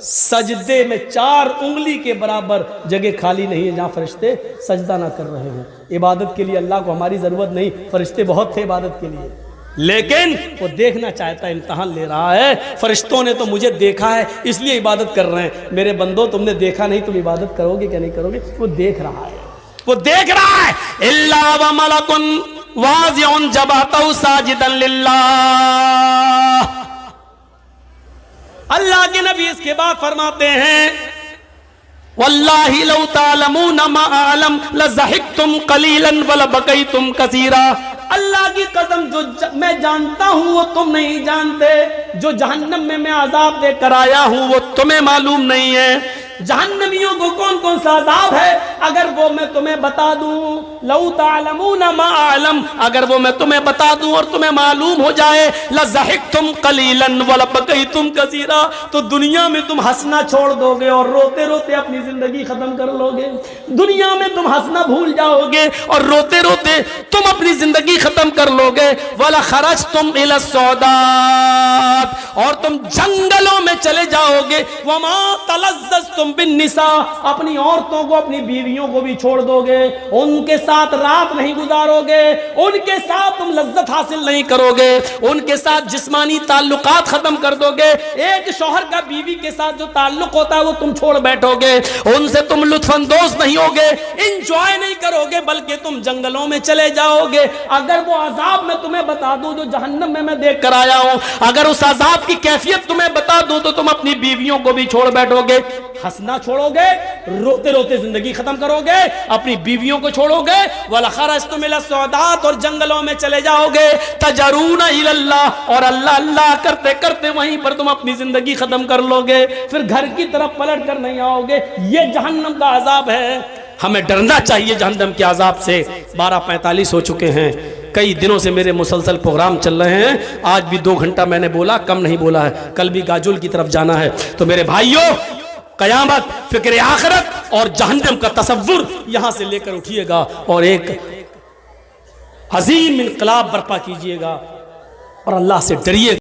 سجدے میں 4 انگلی کے برابر جگہ خالی نہیں ہے جہاں فرشتے سجدہ نہ کر رہے ہوں. عبادت کے لیے اللہ کو ہماری ضرورت نہیں، فرشتے بہت تھے عبادت کے لیے، لیکن وہ دیکھنا چاہتا ہے، امتحان لے رہا ہے. فرشتوں نے تو مجھے دیکھا ہے اس لیے عبادت کر رہے ہیں، میرے بندو تم نے دیکھا نہیں، تم عبادت کرو گے کہ نہیں کرو گے؟ وہ دیکھ رہا ہے، وہ دیکھ رہا ہے. الا وملک واضع جبهته ساجدا للہ. اللہ کے نبی اس کے بعد فرماتے ہیں واللہ لو تعلمون ما اعلم لضحکتم قلیلا ولبکیتم کثیرا. اللہ کی قسم جو میں جانتا ہوں وہ تم نہیں جانتے، جو جہنم میں میں عذاب دے کر آیا ہوں وہ تمہیں معلوم نہیں ہے. جہنمیوں کو کون کون سا عذاب ہے اگر وہ میں تمہیں بتا دوں، لو تعلمون ما اعلم، اگر وہ میں تمہیں بتا دوں اور تمہیں معلوم ہو جائے، لضحکتم قلیلا ولبکیتم کثیرا، تو دنیا میں تم ہنسنا چھوڑ دو گے اور روتے روتے اپنی زندگی ختم کر لو گے. دنیا میں تم ہنسنا بھول جاؤ گے اور روتے روتے تم اپنی زندگی ختم کر لو گے. وَلَخَرَجْتُمْ إِلَى الصَّعُودَاتِ، اور تم جنگلوں میں چلے جاؤ گے. وَمَا تَلَذَّذْتُمْ بِالنِّسَاءِ، اپنی عورتوں کو اپنی بیویوں کو بھی چھوڑ دو گے، ان کے ساتھ رات نہیں گزارو گے، ان کے ساتھ تم لذت حاصل نہیں کرو گے، ان کے ساتھ جسمانی تعلقات ختم کر دو گے. ایک شوہر کا بیوی کے ساتھ جو تعلق ہوتا ہے وہ تم چھوڑ بیٹھو گے، ان سے تم لطف اندوز نہیں ہوگے، انجوائے نہیں کرو گے، بلکہ تم جنگلوں میں چلے جاؤ گے. اگر وہ عذاب میں تمہیں بتا دوں جو جہنم میں دیکھ کر آیا ہوں، اگر اس عذاب کی کیفیت تمہیں بتا دوں تو تم اپنی بیویوں کو بھی چھوڑ بیٹھو گے، ہنسنا چھوڑو گے، روتے روتے زندگی ختم کرو گے، اپنی بیویوں کو چھوڑو گے. وَلَخَرَجْتُمْ إِلَى الصَّعُودَاتِ، اور جنگلوں میں چلے جاؤ گے. تَجَرُونَ إِلَى اللَّهِ، اور اللہ اللہ کرتے کرتے وہیں پر تم اپنی زندگی ختم کر لو گے، پھر گھر کی طرف پلٹ کر نہیں آؤ گے. یہ جہنم کا عذاب ہے. ہمیں ڈرنا چاہیے جہنم کے عذاب سے. 12:45 ہو چکے ہیں، کئی دنوں سے میرے مسلسل پروگرام چل رہے ہیں، آج بھی 2 گھنٹہ میں نے بولا، کم نہیں بولا ہے. کل بھی گاجول کی طرف جانا ہے. تو میرے بھائیوں، قیامت، فکر آخرت اور جہنم کا تصور یہاں سے لے کر اٹھیے گا اور ایک عظیم انقلاب برپا کیجئے گا اور اللہ سے ڈریے گا.